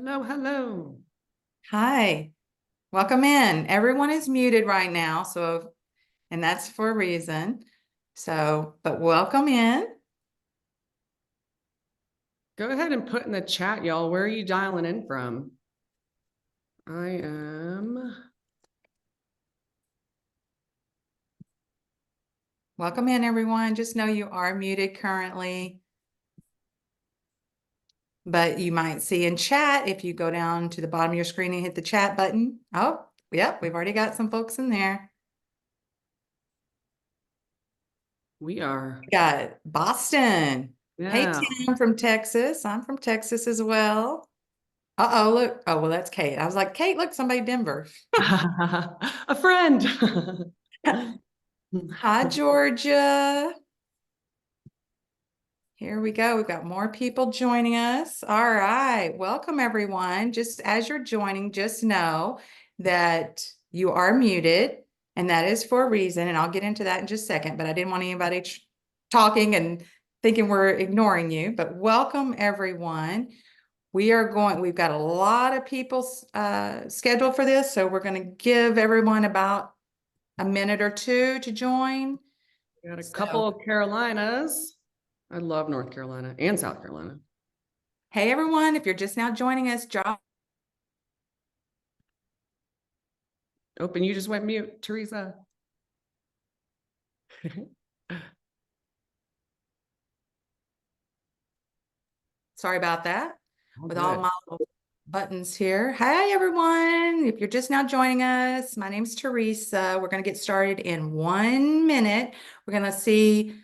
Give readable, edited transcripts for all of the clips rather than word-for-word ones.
Hello, hello. Hi, welcome in. Everyone is muted right now, and that's for a reason. But welcome in. Go ahead and put in the chat, y'all. Where are you dialing in from? I am. Welcome in, everyone. Just know you are muted currently, but you might see in chat if you go down to the bottom of your screen and hit the chat button. Oh, yep, we've already got some folks in there. We are. We got Boston. Hey, Yeah. Tim from Texas. I'm from Texas as well. Uh-oh, look. Oh, well, that's Kate. I was like, Kate, look, somebody Denver. A friend. Hi, Georgia. Here we go. We've got more people joining us. All right. Welcome, everyone. Just as you're joining, just know that you are muted, and that is for a reason. And I'll get into that in just a second, but I didn't want anybody talking and thinking we're ignoring you. But welcome, everyone. We've got a lot of people scheduled for this, so we're going to give everyone about a minute or two to join. Got a So, couple of Carolinas. I love North Carolina and South Carolina. hey, everyone, if you're just now joining us, Open, you just went mute, Teresa. sorry about that. All With all good. my little buttons here. Hi, everyone. If you're just now joining us, my name's Teresa. We're going to get started in 1 minute. We're going to see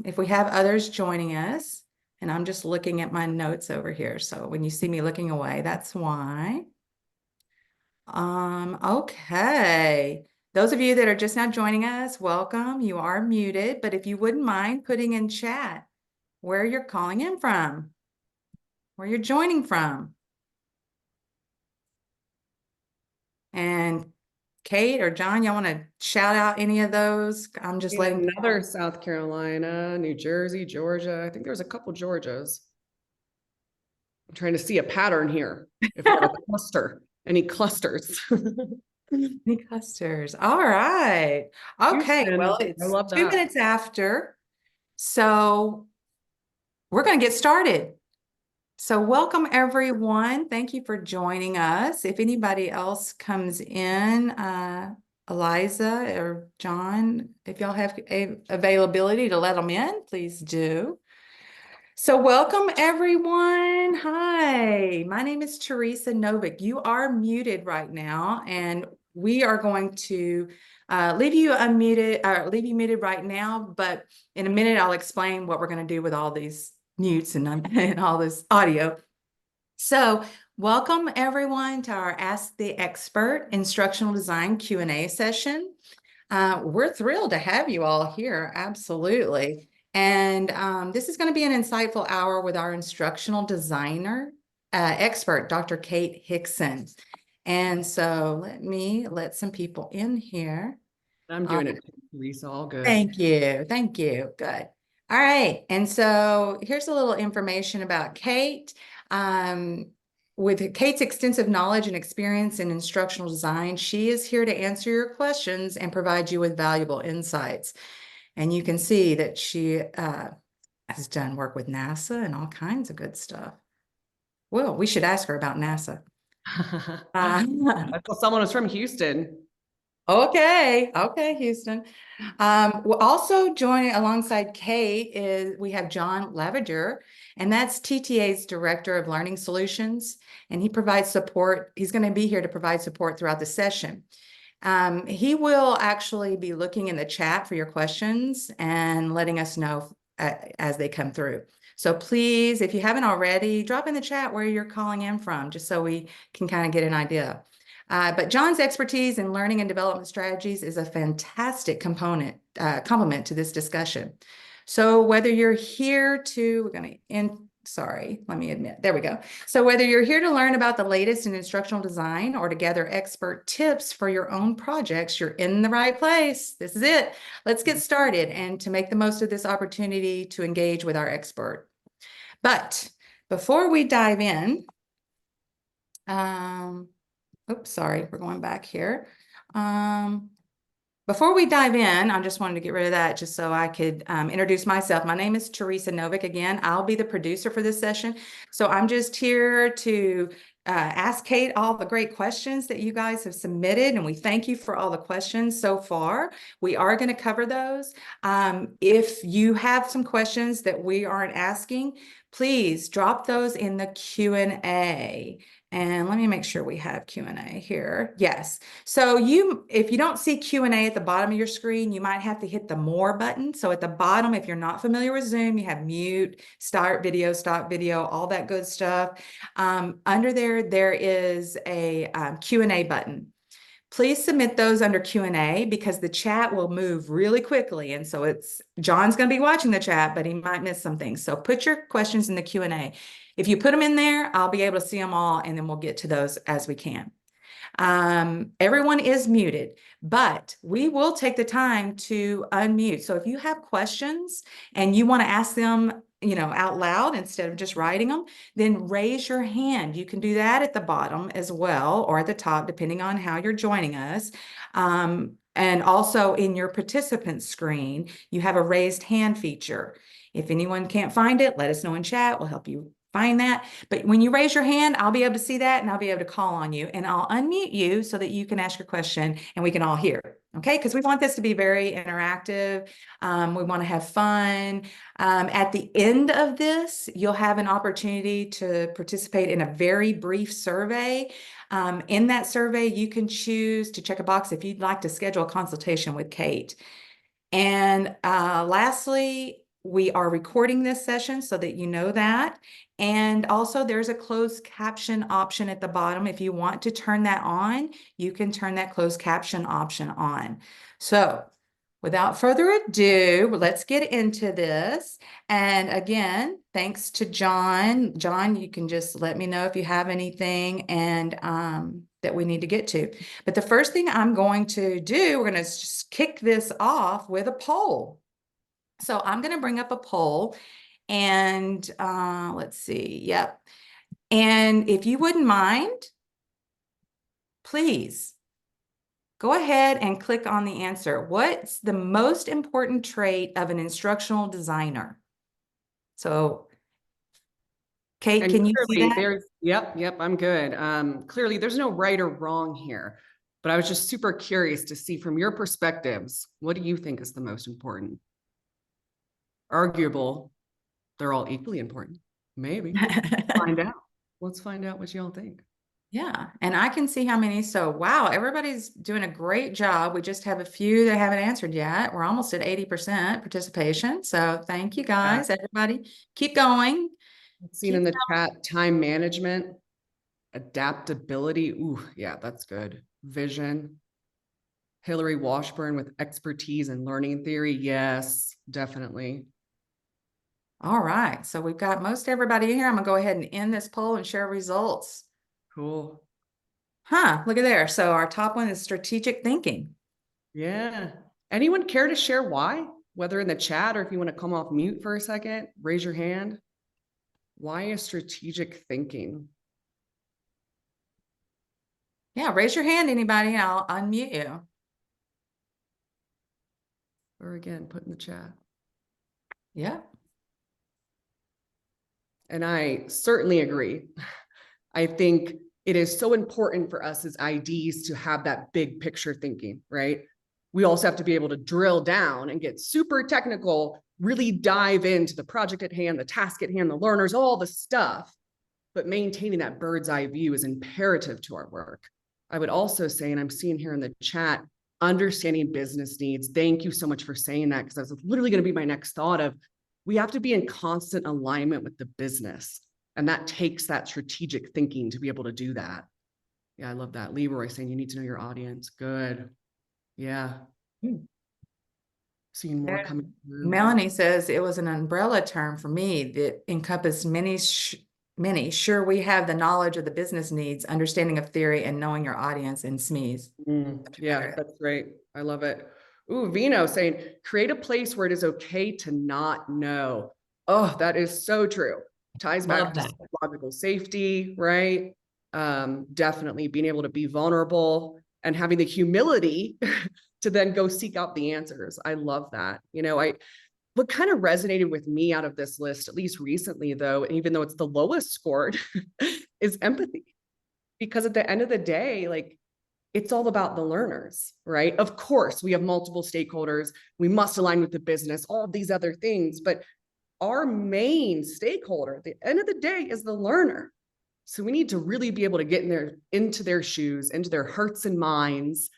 if we have others joining us. And I'm just looking at my notes over here. So when you see me looking away, that's why. Okay. Those of you that are just now joining us, welcome. You are muted, but if you wouldn't mind putting in chat where you're calling in from, where you're joining from. And Kate or John, y'all want to shout out any of those? I'm just letting Another South Carolina, New Jersey, Georgia. I think there's a couple Georgias. I'm trying to see a pattern here. If we have a cluster, any clusters. any clusters. All right. Okay. Well, Houston, I it's love 2 that. minutes after. So we're going to get started. So welcome, everyone. Thank you for joining us. If anybody else comes in, Eliza or John, if y'all have availability to let them in, please do. So welcome, everyone. Hi, my name is Teresa Novick. You are muted right now, and we are going to leave you unmuted, or leave you muted right now, but in a minute, I'll explain what we're going to do with all these mutes and all this audio. So welcome, everyone, to our Ask the Expert Instructional Design Q&A session. We're thrilled to have you all here, absolutely. And this is going to be an insightful hour with our instructional designer expert, Dr. Kate Hickson. And so let me let some people in here. I'm doing it, Teresa, all good. Thank you. Thank you. Good. All right. And so here's a little information about Kate. With Kate's extensive knowledge and experience in instructional design, she is here to answer your questions and provide you with valuable insights. And you can see that she has done work with NASA and all kinds of good stuff. Well, we should ask her about NASA. I thought someone was from Houston. Okay, Houston. Well, also joining alongside Kate is we have John Lavager, and that's TTA's Director of Learning Solutions, and he provides support. He's going to be here to provide support throughout the session. He will actually be looking in the chat for your questions and letting us know as they come through. So please, if you haven't already, drop in the chat where you're calling in from, just so we can kind of get an idea. But John's expertise in learning and development strategies is a fantastic complement to this discussion. So whether you're here to, we're going to end, sorry, let me admit, there we go. So whether you're here to learn about the latest in instructional design or to gather expert tips for your own projects, you're in the right place. This is it. Let's get started and to make the most of this opportunity to engage with our expert. But before we dive in, Oops, sorry, we're going back here. Before we dive in, I just wanted to get rid of that just so I could introduce myself. My name is Teresa Novick. Again, I'll be the producer for this session. So I'm just here to ask Kate all the great questions that you guys have submitted, and we thank you for all the questions so far. We are going to cover those. If you have some questions that we aren't asking, please drop those in the Q&A. And let me make sure we have Q&A here. Yes. So if you don't see Q&A at the bottom of your screen, you might have to hit the More button. So at the bottom, if you're not familiar with Zoom, you have mute, start video, stop video, all that good stuff. Under there is a Q&A button. Please submit those under Q&A because the chat will move really quickly. And so John's going to be watching the chat, but he might miss some things. So put your questions in the Q&A. If you put them in there, I'll be able to see them all, and then we'll get to those as we can. Everyone is muted, but we will take the time to unmute. So if you have questions and you want to ask them, out loud instead of just writing them, then raise your hand. You can do that at the bottom as well, or at the top, depending on how you're joining us. And also in your participant screen, you have a raised hand feature. If anyone can't find it, let us know in chat. We'll help you find that. But when you raise your hand, I'll be able to see that, and I'll be able to call on you, and I'll unmute you so that you can ask your question and we can all hear. Okay, because we want this to be very interactive. We want to have fun. At the end of this, you'll have an opportunity to participate in a very brief survey. In that survey, you can choose to check a box if you'd like to schedule a consultation with Kate. And lastly, we are recording this session so that you know that. And also there's a closed caption option at the bottom. If you want to turn that on, you can turn that closed caption option on. So without further ado, let's get into this. And again, thanks to John. John, you can just let me know if you have anything and that we need to get to. But the first thing I'm going to do, we're going to just kick this off with a poll. So I'm going to bring up a poll, and let's see. Yep. And if you wouldn't mind, please go ahead and click on the answer. What's the most important trait of an instructional designer? So, Kate, And can you see clearly that? yep, I'm good. Clearly there's no right or wrong here, but I was just super curious to see from your perspectives, what do you think is the most important? Arguable, they're all equally important. Maybe. Find out. Let's find out what y'all think. Yeah, and I can see how many. So, wow, everybody's doing a great job. We just have a few that haven't answered yet. We're almost at 80% participation. So thank you guys, everybody. Keep going. Seen in the chat, time management, adaptability. Ooh, yeah, that's good. Vision. Hillary Washburn with expertise in learning theory. Yes, definitely. All right, so we've got most everybody here. I'm gonna go ahead and end this poll and share results. Cool. Look at there. So our top one is strategic thinking. Yeah. Anyone care to share why? Whether in the chat or if you want to come off mute for a second, raise your hand. Why is strategic thinking? Yeah, raise your hand, anybody, and I'll unmute you. Or again, put in the chat. Yeah. And I certainly agree. I think it is so important for us as IDs to have that big picture thinking, right? We also have to be able to drill down and get super technical, really dive into the project at hand, the task at hand, the learners, all the stuff. But maintaining that bird's eye view is imperative to our work. I would also say, and I'm seeing here in the chat, understanding business needs. Thank you so much for saying that, because that was literally going to be my next thought of, we have to be in constant alignment with the business. And that takes that strategic thinking to be able to do that. Yeah, I love that. Leroy saying you need to know your audience. Good. Yeah. Seeing more coming through. Melanie says it was an umbrella term for me that encompassed many. Sure, we have the knowledge of the business needs, understanding of theory, and knowing your audience in SMEs. Yeah, that's great. I love it. Ooh, Vino saying, create a place where it is okay to not know. Oh, that is so true. Ties back to psychological safety, right? Definitely being able to be vulnerable and having the humility to then go seek out the answers. I love that. What kind of resonated with me out of this list, at least recently, though, even though it's the lowest scored, is empathy. Because at the end of the day, like, it's all about the learners, right? Of course, we have multiple stakeholders. We must align with the business, all of these other things. But our main stakeholder at the end of the day is the learner. So we need to really be able to get into their shoes, into their hearts and minds,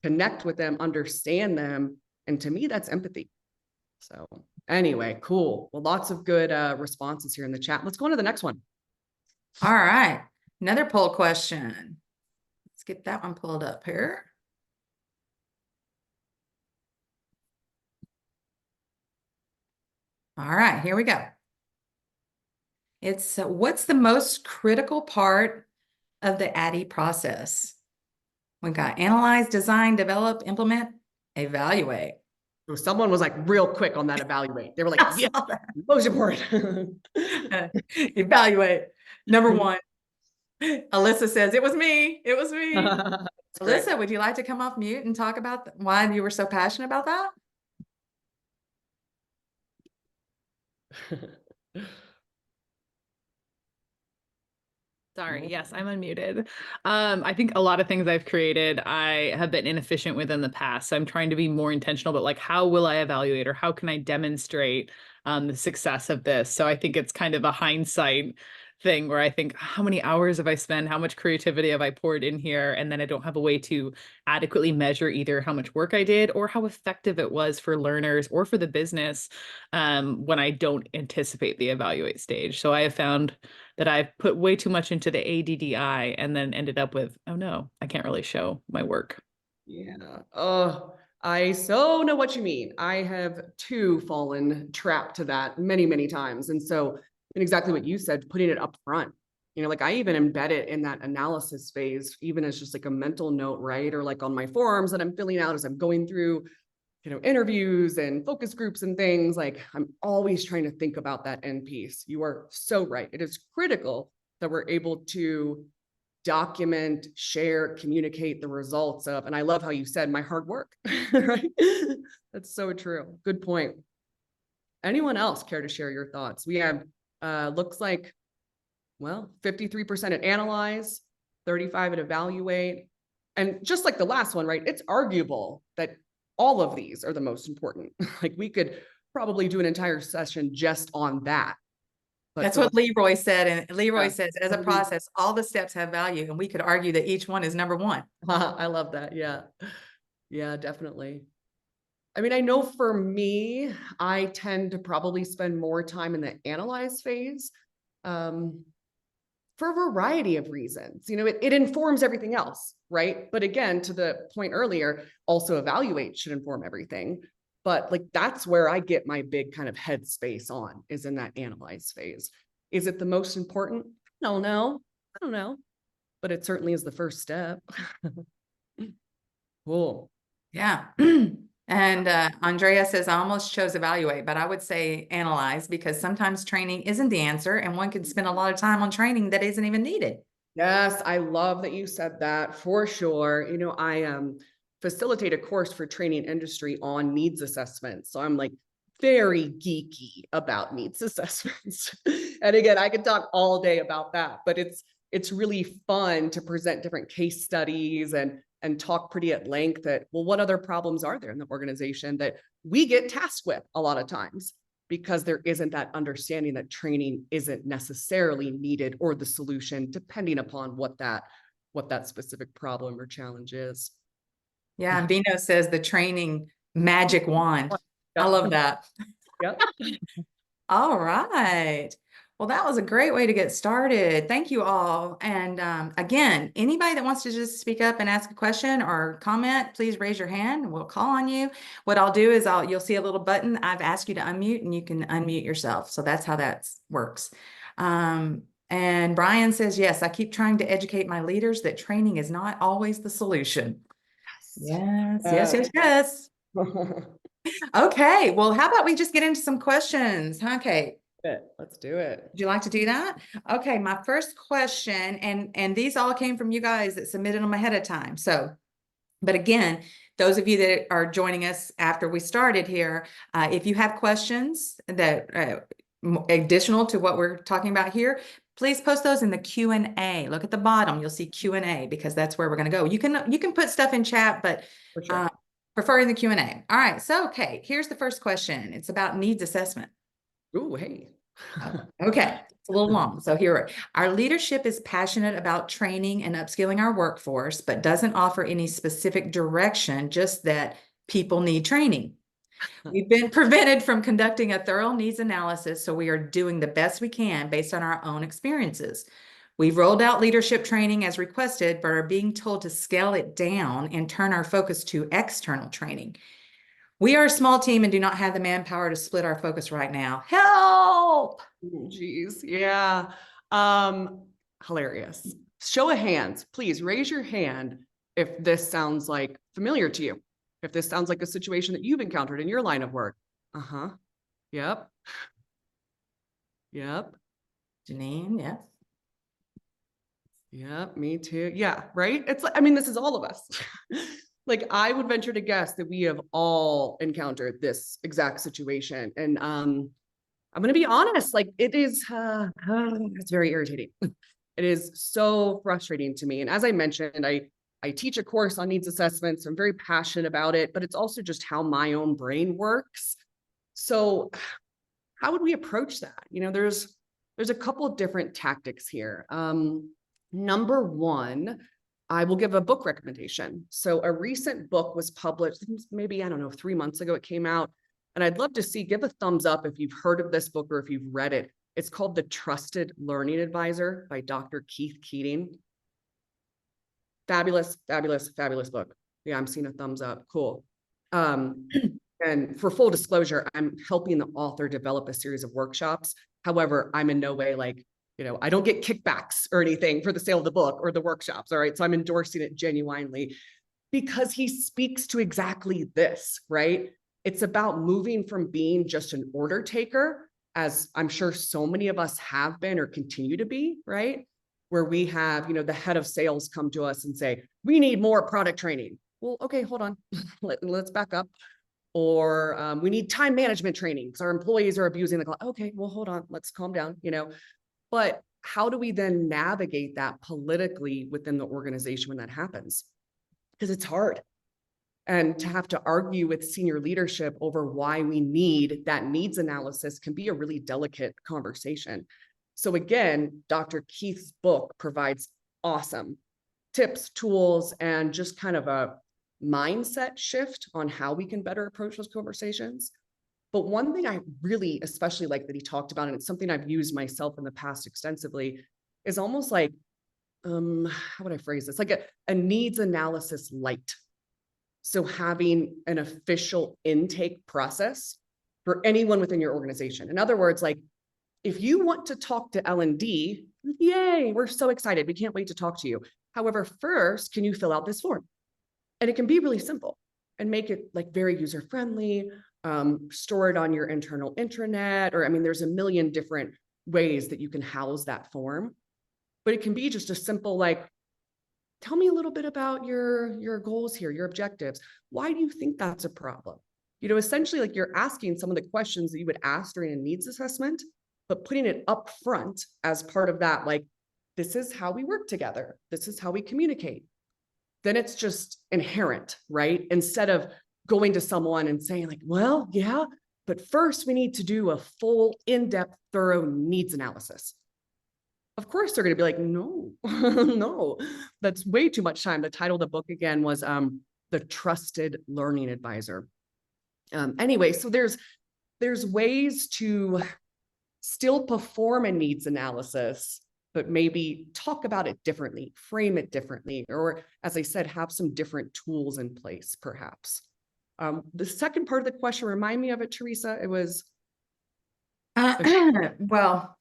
connect with them, understand them. And to me, that's empathy. So anyway, cool. Well, lots of good responses here in the chat. Let's go on to the next one. All right. Another poll question. Let's get that one pulled up here. All right, here we go. It's what's the most critical part of the ADDIE process? We got analyze, design, develop, implement, evaluate. So someone was like real quick on that evaluate. They were like, I yeah, saw that. most important. Evaluate. Number one. Alyssa says, it was me. It was me. Alyssa, would you like to come off mute and talk about why you were so passionate about that? Sorry, yes, I'm unmuted. I think a lot of things I've created, I have been inefficient with in the past. So I'm trying to be more intentional, but like, how will I evaluate or how can I demonstrate the success of this? So I think it's kind of a hindsight thing where I think, how many hours have I spent? How much creativity have I poured in here? And then I don't have a way to adequately measure either how much work I did or how effective it was for learners or for the business when I don't anticipate the evaluate stage. So I have found that I've put way too much into the ADDI and then ended up with, oh no, I can't really show my work. Yeah. Oh, I so know what you mean. I have too fallen trapped to that many, many times. And so, and exactly what you said, putting it up front, like I even embed it in that analysis phase, even as just like a mental note, right? Or like on my forms that I'm filling out as I'm going through, interviews and focus groups and things. Like I'm always trying to think about that end piece. You are so right. It is critical that we're able to document, share, communicate the results of, and I love how you said my hard work, right? That's so true. Good point. Anyone else care to share your thoughts? We have, looks like, well, 53% at analyze, 35 at evaluate. And just like the last one, right? It's arguable that all of these are the most important. Like we could probably do an entire session just on that. But that's what Leroy said. And Leroy says, as a Mhm. process, all the steps have value. And we could argue that each one is number one. I love that. Yeah. Yeah, definitely. I mean, I know for me, I tend to probably spend more time in the analyze phase for a variety of reasons. It informs everything else, right? But again, to the point earlier, also evaluate should inform everything. But like that's where I get my big kind of headspace on is in that analyze phase. Is it the most important? I don't know. I don't know. But it certainly is the first step. Cool. Yeah. And Andrea says, I almost chose evaluate, but I would say analyze because sometimes training isn't the answer and one can spend a lot of time on training that isn't even needed. Yes, I love that you said that for sure. I facilitate a course for training industry on needs assessments. So I'm like very geeky about needs assessments. And again, I could talk all day about that, but it's really fun to present different case studies and talk pretty at length that, well, what other problems are there in the organization that we get tasked with a lot of times? Because there isn't that understanding that training isn't necessarily needed or the solution, depending upon what that specific problem or challenge is. Yeah, and Bino says the training magic wand. I love that. Yep. All right. Well, that was a great way to get started. Thank you all. And again, anybody that wants to just speak up and ask a question or comment, please raise your hand and we'll call on you. What I'll do is you'll see a little button. I've asked you to unmute and you can unmute yourself. So that's how that works. And Brian says, yes, I keep trying to educate my leaders that training is not always the solution. Yes. Okay, well, how about we just get into some questions, huh, Kate? Let's do it. Would you like to do that? Okay, my first question, and these all came from you guys that submitted them ahead of time. So, but again, those of you that are joining us after we started here, if you have questions that additional to what we're talking about here, please post those in the Q&A. Look at the bottom, you'll see Q&A because that's where we're going to go. You can put stuff in chat, but For sure. preferring the Q&A. All right, so okay, here's the first question. It's about needs assessment. Ooh, hey. Okay, it's a little long. So here, our leadership is passionate about training and upskilling our workforce, but doesn't offer any specific direction, just that people need training. We've been prevented from conducting a thorough needs analysis, so we are doing the best we can based on our own experiences. We've rolled out leadership training as requested, but are being told to scale it down and turn our focus to external training. We are a small team and do not have the manpower to split our focus right now. Help! Geez, yeah. Hilarious. Show of hands, please raise your hand if this sounds like familiar to you. If this sounds like a situation that you've encountered in your line of work. Uh-huh. Yep. Yep. Janine, yes. Yep, me too. Yeah, right? It's like, I mean, this is all of us. Like, I would venture to guess that we have all encountered this exact situation. And I'm going to be honest, like it is, it's very irritating. It is so frustrating to me. And as I mentioned, I teach a course on needs assessments. I'm very passionate about it, but it's also just how my own brain works. So how would we approach that? You know, there's a couple of different tactics here. Number one, I will give a book recommendation. So a recent book was published, maybe, I don't know, 3 months ago it came out. And I'd love to see, give a thumbs up if you've heard of this book or if you've read it. It's called The Trusted Learning Advisor by Dr. Keith Keating. Fabulous, fabulous, fabulous book. Yeah, I'm seeing a thumbs up. Cool. And for full disclosure, I'm helping the author develop a series of workshops. However, I'm in no way like, you know, I don't get kickbacks or anything for the sale of the book or the workshops. All right. So I'm endorsing it genuinely because he speaks to exactly this, right? It's about moving from being just an order taker, as I'm sure so many of us have been or continue to be, right? Where we have, you know, the head of sales come to us and say, we need more product training. Well, okay, hold on. Let's back up. Or we need time management training because our employees are abusing the cloud. Okay, well, hold on. Let's calm down, you know. But how do we then navigate that politically within the organization when that happens? Because it's hard. And to have to argue with senior leadership over why we need that needs analysis can be a really delicate conversation. So again, Dr. Keith's book provides awesome tips, tools, and just kind of a mindset shift on how we can better approach those conversations. But one thing I really especially like that he talked about, and it's something I've used myself in the past extensively, is almost like, how would I phrase this? Like a needs analysis light. So having an official intake process for anyone within your organization. In other words, like if you want to talk to L&D, yay, we're so excited. We can't wait to talk to you. However, first, can you fill out this form? And it can be really simple and make it like very user-friendly, store it on your internal intranet, or I mean, there's a million different ways that you can house that form. But it can be just a simple like, tell me a little bit about your goals here, your objectives. Why do you think that's a problem? You know, essentially like you're asking some of the questions that you would ask during a needs assessment, but putting it up front as part of that, like, this is how we work together. This is how we communicate. Then it's just inherent, right? Instead of going to someone and saying like, well, yeah, but first we need to do a full in-depth, thorough needs analysis. Of course, they're going to be like, no, no, that's way too much time. The title of the book again was The Trusted Learning Advisor. Anyway, so there's ways to still perform a needs analysis, but maybe talk about it differently, frame it differently, or as I said, have some different tools in place, perhaps. The second part of the question, remind me of it, Teresa. It was. Well,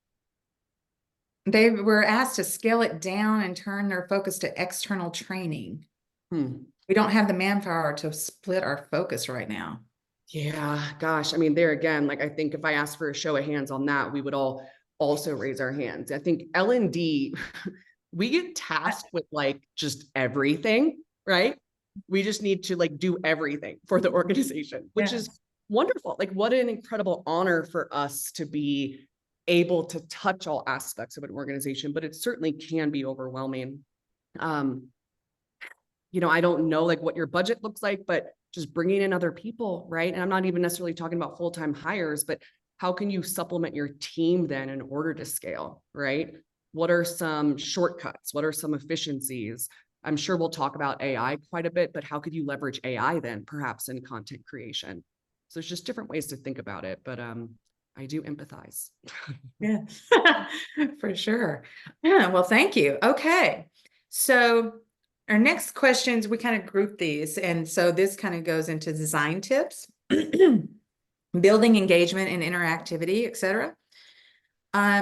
they were asked to scale it down and turn their focus to external training. We don't have the manpower to split our focus right now. Yeah, gosh, I mean, there again, like I think if I asked for a show of hands on that, we would all also raise our hands. I think L&D, we get tasked with like just everything, right? We just need to like do everything for the organization, which is Yes. wonderful. Like what an incredible honor for us to be able to touch all aspects of an organization, but it certainly can be overwhelming. Um, I don't know like what your budget looks like, but just bringing in other people, right? And I'm not even necessarily talking about full-time hires, but how can you supplement your team then in order to scale, right? What are some shortcuts? What are some efficiencies? I'm sure we'll talk about AI quite a bit, but how could you leverage AI then perhaps in content creation? So there's just different ways to think about it, but I do empathize. Yeah, for sure. Yeah, well, thank you. Okay. So our next questions, we kind of group these. And so this kind of goes into design tips, building engagement and interactivity, etc.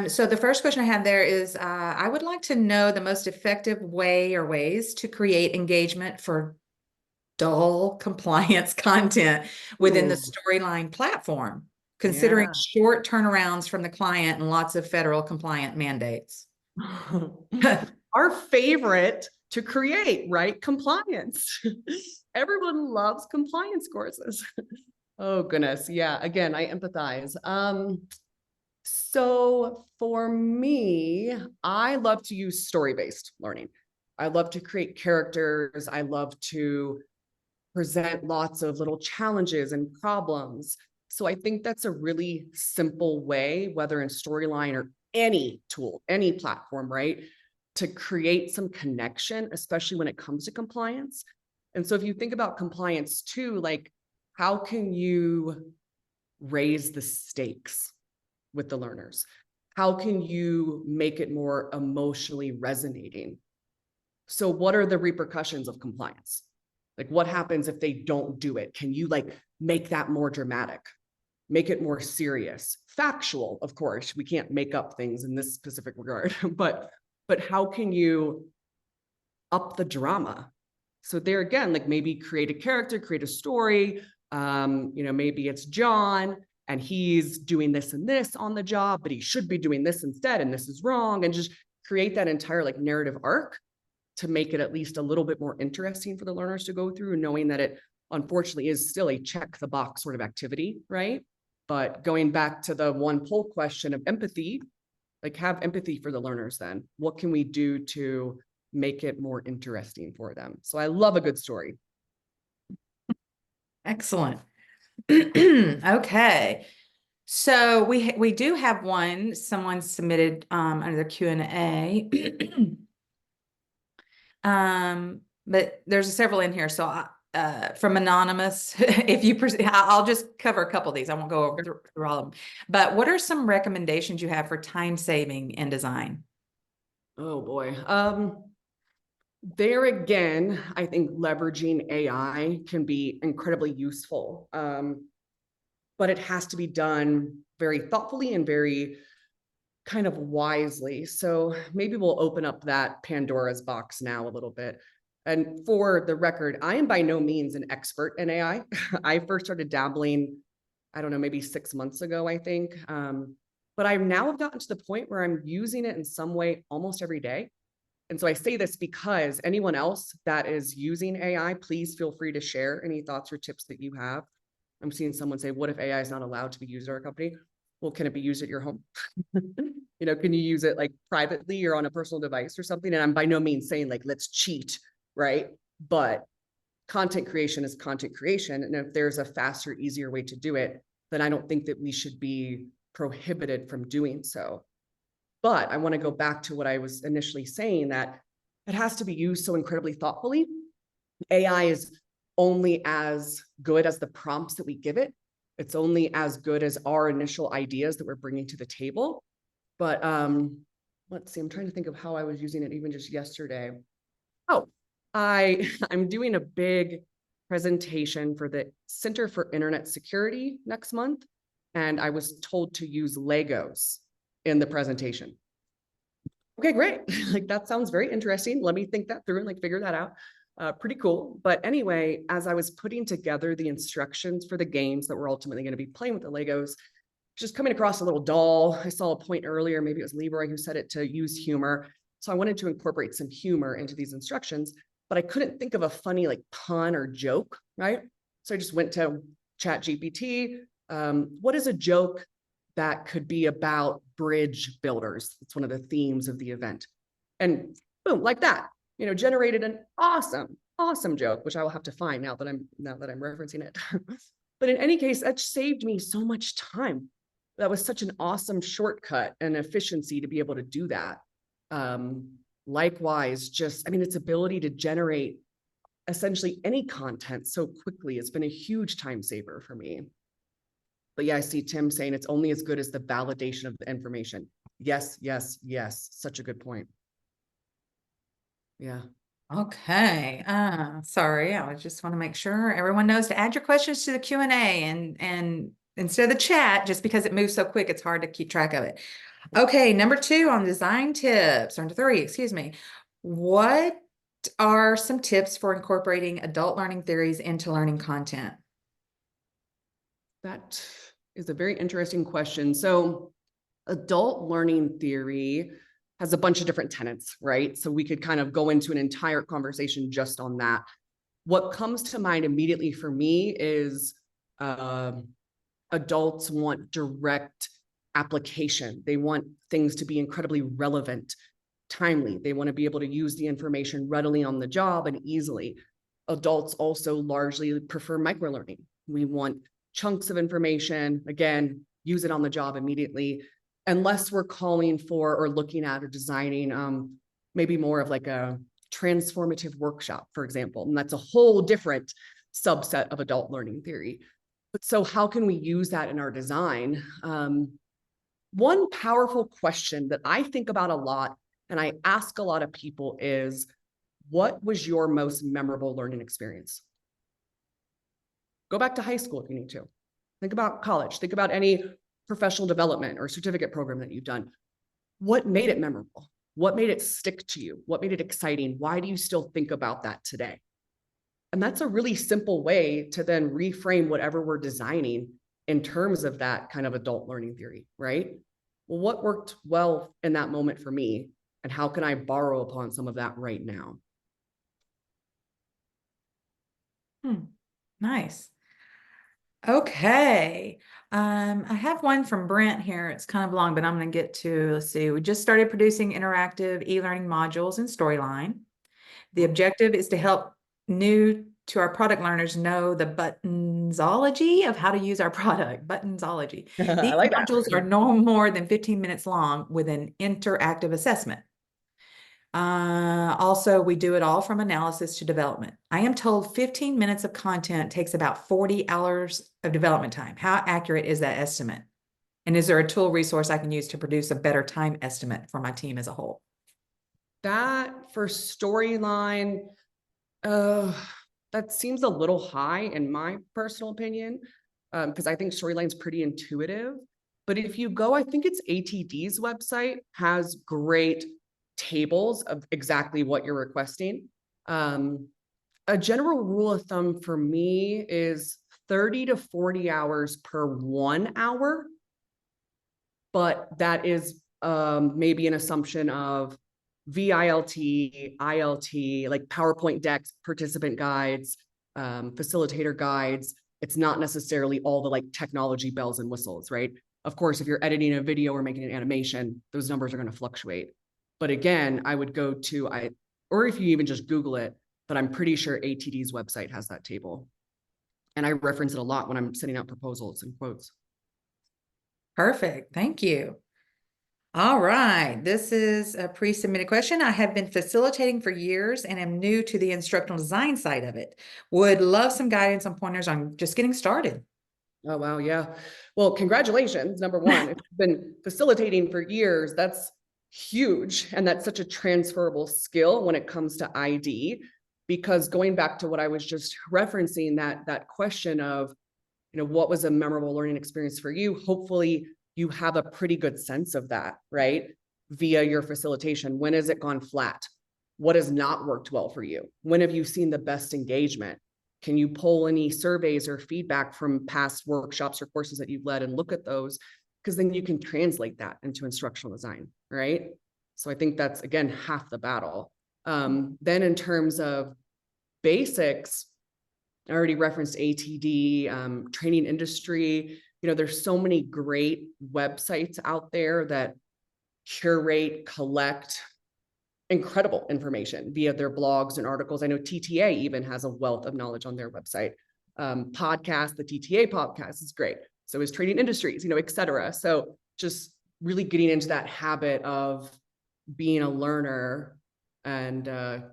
So the first question I have there is, I would like to know the most effective way or ways to create engagement for dull compliance content within the Ooh, storyline platform, considering yeah. short turnarounds from the client and lots of federal compliant mandates. Our favorite to create, right? Compliance. Everyone loves compliance courses. Oh goodness. Yeah. Again, I empathize. So for me, I love to use story-based learning. I love to create characters. I love to present lots of little challenges and problems. So I think that's a really simple way, whether in storyline or any tool, any platform, right? To create some connection, especially when it comes to compliance. And so if you think about compliance too, like how can you raise the stakes with the learners? How can you make it more emotionally resonating? So what are the repercussions of compliance? Like what happens if they don't do it? Can you like make that more dramatic? Make it more serious, factual, of course. We can't make up things in this specific regard, but how can you up the drama? So there again, like maybe create a character, create a story. Maybe it's John and he's doing this and this on the job, but he should be doing this instead, and this is wrong, and just create that entire like narrative arc to make it at least a little bit more interesting for the learners to go through, knowing that it unfortunately is still a check the box sort of activity, right? But going back to the one poll question of empathy, like have empathy for the learners then. What can we do to make it more interesting for them? So I love a good story. Excellent. Okay. So we do have someone submitted under the Q&A. But there's several in here. So from anonymous, if you I'll just cover a couple of these. I won't go over through all of them. But what are some recommendations you have for time saving in design? Oh boy. There again, I think leveraging AI can be incredibly useful. But it has to be done very thoughtfully and very kind of wisely. So maybe we'll open up that Pandora's box now a little bit. And for the record, I am by no means an expert in AI. I first started dabbling, I don't know, maybe 6 months ago, I think. But I now have gotten to the point where I'm using it in some way almost every day. And so I say this because anyone else that is using AI, please feel free to share any thoughts or tips that you have. I'm seeing someone say, what if AI is not allowed to be used at our company? Well, can it be used at your home? Can you use it like privately or on a personal device or something? And I'm by no means saying like, let's cheat, right? But content creation is content creation. And if there's a faster, easier way to do it, then I don't think that we should be prohibited from doing so. But I want to go back to what I was initially saying, that it has to be used so incredibly thoughtfully. AI is only as good as the prompts that we give it. It's only as good as our initial ideas that we're bringing to the table. But let's see, I'm trying to think of how I was using it even just yesterday. Oh, I'm doing a big presentation for the Center for Internet Security next month. And I was told to use Legos in the presentation. Okay, great. Like that sounds very interesting. Let me think that through and like figure that out. Pretty cool. But anyway, as I was putting together the instructions for the games that we're ultimately going to be playing with the Legos, just coming across a little doll. I saw a point earlier, maybe it was Leroy who said it, to use humor. So I wanted to incorporate some humor into these instructions, but I couldn't think of a funny like pun or joke, right? So I just went to ChatGPT. What is a joke that could be about bridge builders? It's one of the themes of the event. And boom, like that, generated an awesome joke, which I will have to find now that I'm referencing it. But in any case, that saved me so much time. That was such an awesome shortcut and efficiency to be able to do that. Likewise, its ability to generate essentially any content so quickly has been a huge time saver for me. But yeah, I see Tim saying it's only as good as the validation of the information. Yes. Such a good point. Yeah. Okay. Sorry. I just want to make sure everyone knows to add your questions to the Q&A and instead of the chat, just because it moves so quick, it's hard to keep track of it. Okay. Number 2 on design tips, or number 3, excuse me. What are some tips for incorporating adult learning theories into learning content? That is a very interesting question. So adult learning theory has a bunch of different tenets, right? So we could kind of go into an entire conversation just on that. What comes to mind immediately for me is adults want direct application. They want things to be incredibly relevant, timely. They want to be able to use the information readily on the job and easily. Adults also largely prefer microlearning. We want chunks of information, again, use it on the job immediately, unless we're calling for or looking at or designing maybe more of like a transformative workshop, for example. And that's a whole different subset of adult learning theory. But so how can we use that in our design? One powerful question that I think about a lot and I ask a lot of people is, what was your most memorable learning experience? Go back to high school if you need to. Think about college. Think about any professional development or certificate program that you've done. What made it memorable? What made it stick to you? What made it exciting? Why do you still think about that today? And that's a really simple way to then reframe whatever we're designing in terms of that kind of adult learning theory, right? Well, what worked well in that moment for me? And how can I borrow upon some of that right now? Nice. Okay. I have one from Brent here. It's kind of long, but I'm going to get to, let's see. We just started producing interactive e-learning modules in Storyline. The objective is to help new to our product learners know the buttonsology of how to use our product. Buttonsology. These I like that. modules are no more than 15 minutes long with an interactive assessment. Also, we do it all from analysis to development. I am told 15 minutes of content takes about 40 hours of development time. How accurate is that estimate? And is there a tool resource I can use to produce a better time estimate for my team as a whole? That for Storyline, that seems a little high in my personal opinion, because I think Storyline's pretty intuitive. But if you go, I think it's ATD's website has great tables of exactly what you're requesting. A general rule of thumb for me is 30 to 40 hours per 1 hour, but that is maybe an assumption of VILT, ILT, like PowerPoint decks, participant guides, facilitator guides. It's not necessarily all the like technology bells and whistles, right? Of course, if you're editing a video or making an animation, those numbers are going to fluctuate. But again, I would go to, or if you even just Google it, but I'm pretty sure ATD's website has that table. And I reference it a lot when I'm sending out proposals and quotes. Perfect. Thank you. All right. This is a pre-submitted question. I have been facilitating for years and am new to the instructional design side of it. Would love some guidance on pointers on just getting started. Oh, wow. Yeah. Well, congratulations. Number one, if you've been facilitating for years, that's huge. And that's such a transferable skill when it comes to ID, because going back to what I was just referencing, that question of, what was a memorable learning experience for you? Hopefully you have a pretty good sense of that, right? Via your facilitation. When has it gone flat? What has not worked well for you? When have you seen the best engagement? Can you pull any surveys or feedback from past workshops or courses that you've led and look at those? Because then you can translate that into instructional design, right? So I think that's, again, half the battle. Then in terms of basics, I already referenced ATD, training industry. You know, there's so many great websites out there that curate, collect incredible information via their blogs and articles. I know TTA even has a wealth of knowledge on their website. Podcast, the TTA podcast is great. So is Training Industries, you know, et cetera. So just really getting into that habit of being a learner and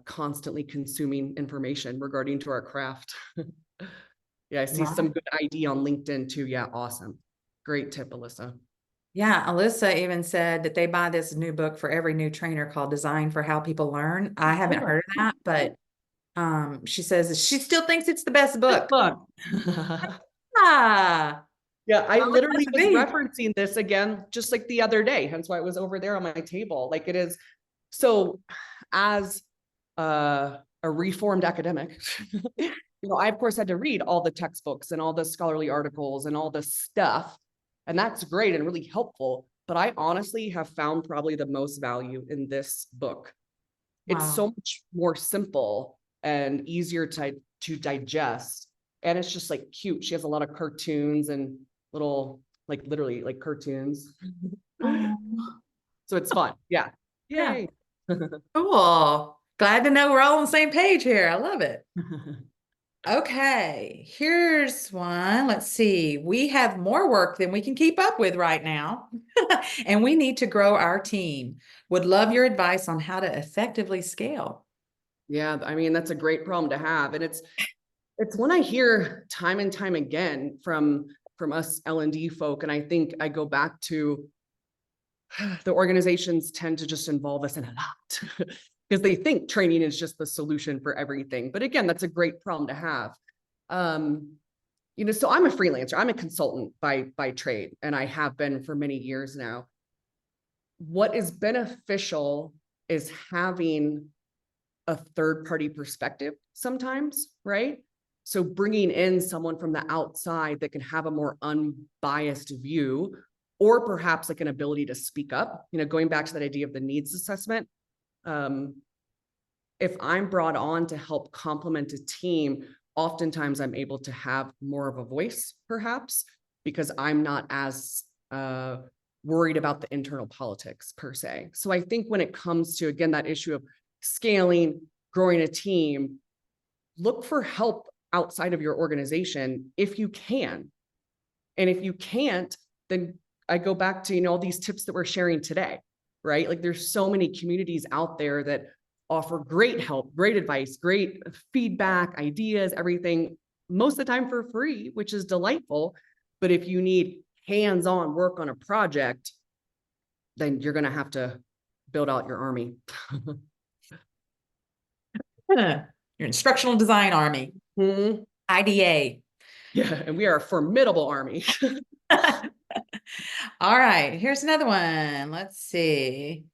constantly consuming information regarding to our craft. Yeah, I see some good ID on LinkedIn too. Yeah, awesome. Great tip, Alyssa. Yeah, Alyssa even said that they buy this new book for every new trainer called Design for How People Learn. I haven't heard of that, but she says she still thinks it's the best book. Ah, Yeah, I well, it literally must was be. referencing this again, just like the other day, hence why it was over there on my table. Like it is. So as a reformed academic, you know, I of course had to read all the textbooks and all the scholarly articles and all the stuff. And that's great and really helpful. But I honestly have found probably the most value in this book. It's Wow. so much more simple and easier to digest. And it's just like cute. She has a lot of cartoons and little, like literally like cartoons. Oh, So it's fun. Yeah. yeah. Yay. Cool. Glad to know we're all on the same page here. I love it. Okay, here's one. Let's see. We have more work than we can keep up with right now, and we need to grow our team. Would love your advice on how to effectively scale. Yeah, I mean, that's a great problem to have. And it's one I hear time and time again from us L&D folk. And I think I go back to the organizations tend to just involve us in a lot because they think training is just the solution for everything. But again, that's a great problem to have. You know, so I'm a freelancer, I'm a consultant by trade, and I have been for many years now. What is beneficial is having a third-party perspective sometimes, right? So bringing in someone from the outside that can have a more unbiased view, or perhaps like an ability to speak up, you know, going back to that idea of the needs assessment. If I'm brought on to help complement a team, oftentimes I'm able to have more of a voice, perhaps, because I'm not as worried about the internal politics per se. So I think when it comes to, again, that issue of scaling, growing a team, look for help outside of your organization if you can. And if you can't, then I go back to, you know, all these tips that we're sharing today, right? Like there's so many communities out there that offer great help, great advice, great feedback, ideas, everything, most of the time for free, which is delightful. But if you need hands-on work on a project, then you're going to have to build out your army. Your instructional design army, IDA. Yeah, and we are a formidable army. All right, here's another one. Let's see.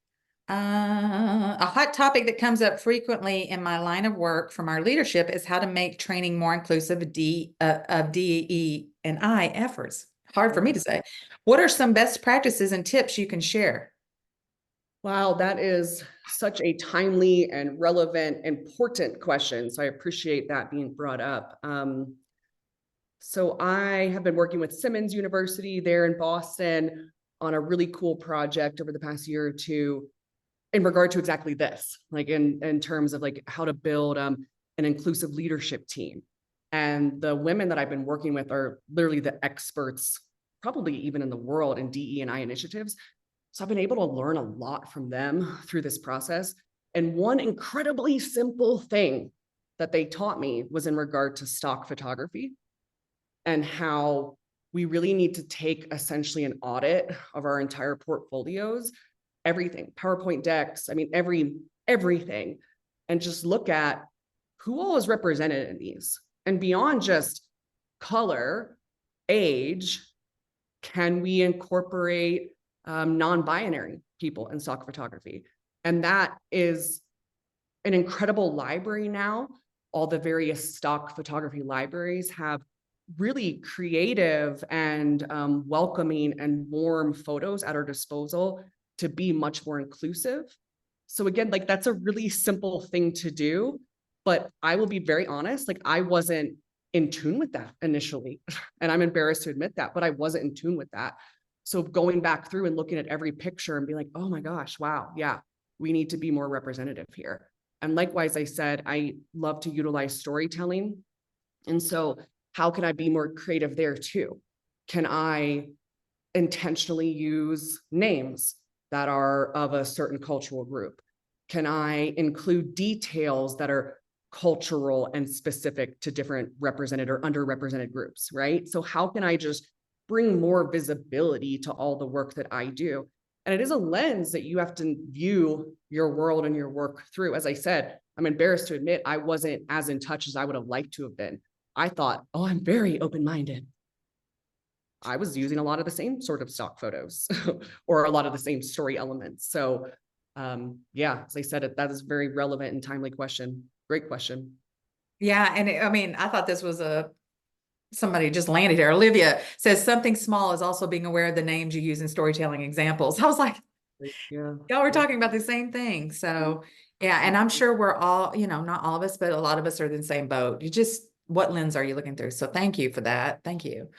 A hot topic that comes up frequently in my line of work from our leadership is how to make training more inclusive of DE and I efforts. Hard for me to say. What are some best practices and tips you can share? Wow, that is such a timely and relevant, important question. So I appreciate that being brought up. So I have been working with Simmons University there in Boston on a really cool project over the past year or two in regard to exactly this, like in terms of like how to build an inclusive leadership team. And the women that I've been working with are literally the experts, probably even in the world, in DE&I initiatives. So I've been able to learn a lot from them through this process. And one incredibly simple thing that they taught me was in regard to stock photography and how we really need to take essentially an audit of our entire portfolios, everything, PowerPoint decks, I mean, everything, and just look at who all is represented in these. And beyond just color, age, can we incorporate non-binary people in stock photography? And that is an incredible library now. All the various stock photography libraries have really creative and welcoming and warm photos at our disposal to be much more inclusive. So again, like that's a really simple thing to do, but I will be very honest, like I wasn't in tune with that initially. And I'm embarrassed to admit that, but I wasn't in tune with that. So going back through and looking at every picture and be like, oh my gosh, wow, yeah, we need to be more representative here. And likewise, I said, I love to utilize storytelling. And so how can I be more creative there too? Can I intentionally use names that are of a certain cultural group? Can I include details that are cultural and specific to different represented or underrepresented groups, right? So how can I just bring more visibility to all the work that I do? And it is a lens that you have to view your world and your work through. As I said, I'm embarrassed to admit I wasn't as in touch as I would have liked to have been. I thought, oh, I'm very open-minded. I was using a lot of the same sort of stock photos or a lot of the same story elements. So yeah, as I said, that is a very relevant and timely question. Great question. Yeah, and I mean, I thought this was somebody just landed here. Olivia says something small is also being aware of the names you use in storytelling examples. I was like, Yeah. y'all were talking about the same thing. So yeah, and I'm sure we're all, not all of us, but a lot of us are in the same boat. What lens are you looking through? So thank you for that. Thank you.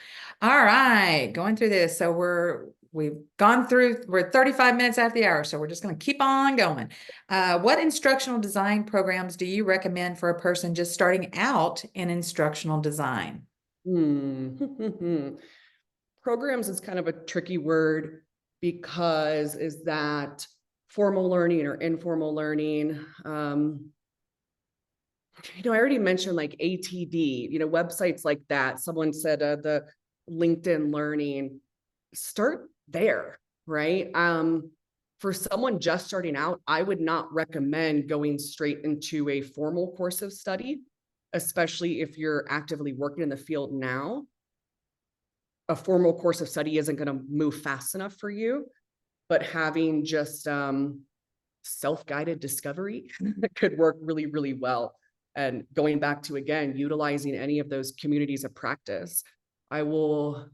All right, going through this. So we're 35 minutes after the hour. So we're just going to keep on going. What instructional design programs do you recommend for a person just starting out in instructional design? Programs is kind of a tricky word because is that formal learning or informal learning? I already mentioned like ATD, websites like that. Someone said the LinkedIn Learning, start there, right? For someone just starting out, I would not recommend going straight into a formal course of study, especially if you're actively working in the field now. A formal course of study isn't going to move fast enough for you, but having just self-guided discovery could work really, really well. And going back to, again, utilizing any of those communities of practice. I will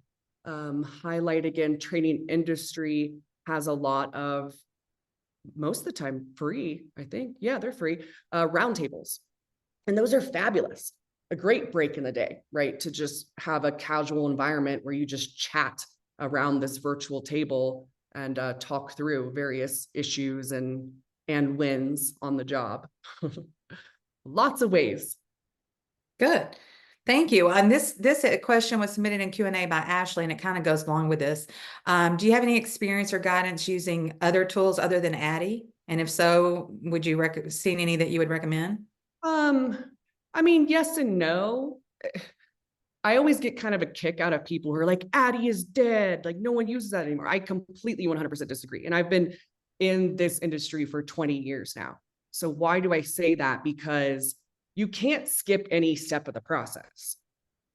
highlight again, training industry has a lot of, most of the time free, I think. Yeah, they're free, roundtables. And those are fabulous. A great break in the day, right? To just have a casual environment where you just chat around this virtual table and talk through various issues and wins on the job. Lots of ways. Good. Thank you. And this question was submitted in Q&A by Ashley, and it kind of goes along with this. Do you have any experience or guidance using other tools other than Addy? And if so, would you seen any that you would recommend? I mean, yes and no. I always get kind of a kick out of people who are like, Addy is dead. Like no one uses that anymore. I completely 100% disagree. And I've been in this industry for 20 years now. So why do I say that? Because you can't skip any step of the process.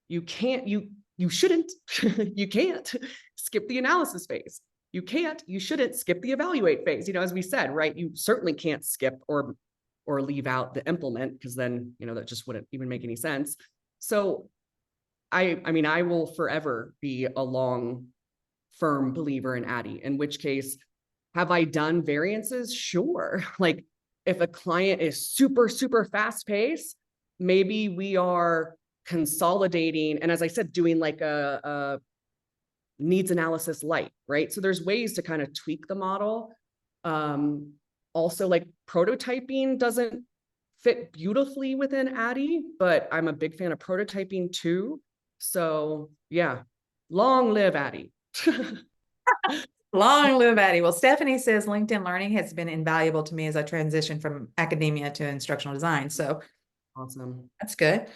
You shouldn't, you can't skip the analysis phase. You shouldn't skip the evaluate phase. As we said, right? You certainly can't skip or leave out the implement, because then, that just wouldn't even make any sense. So I mean, I will forever be a long, firm believer in Addy, in which case, have I done variances? Sure. Like if a client is super, super fast paced, maybe we are consolidating. And as I said, doing like a needs analysis light, right? So there's ways to kind of tweak the model. Also like prototyping doesn't fit beautifully within Addy, but I'm a big fan of prototyping too. So yeah, long live Addy. Long live Addy. Well, Stephanie says LinkedIn Learning has been invaluable to me as I transition from academia to instructional design. So Awesome. that's good.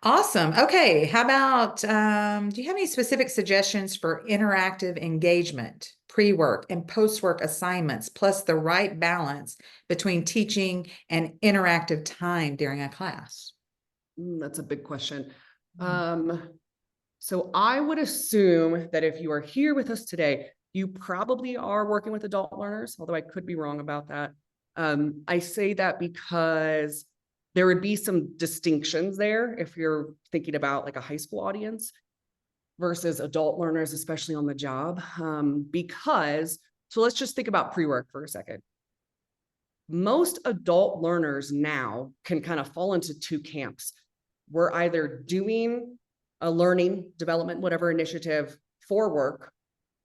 Awesome. Okay. How about, do you have any specific suggestions for interactive engagement, pre-work and post-work assignments, plus the right balance between teaching and interactive time during a class? That's a big question. So I would assume that if you are here with us today, you probably are working with adult learners, although I could be wrong about that. I say that because there would be some distinctions there if you're thinking about like a high school audience versus adult learners, especially on the job. So let's just think about pre-work for a second. Most adult learners now can kind of fall into two camps. We're either doing a learning development, whatever initiative for work,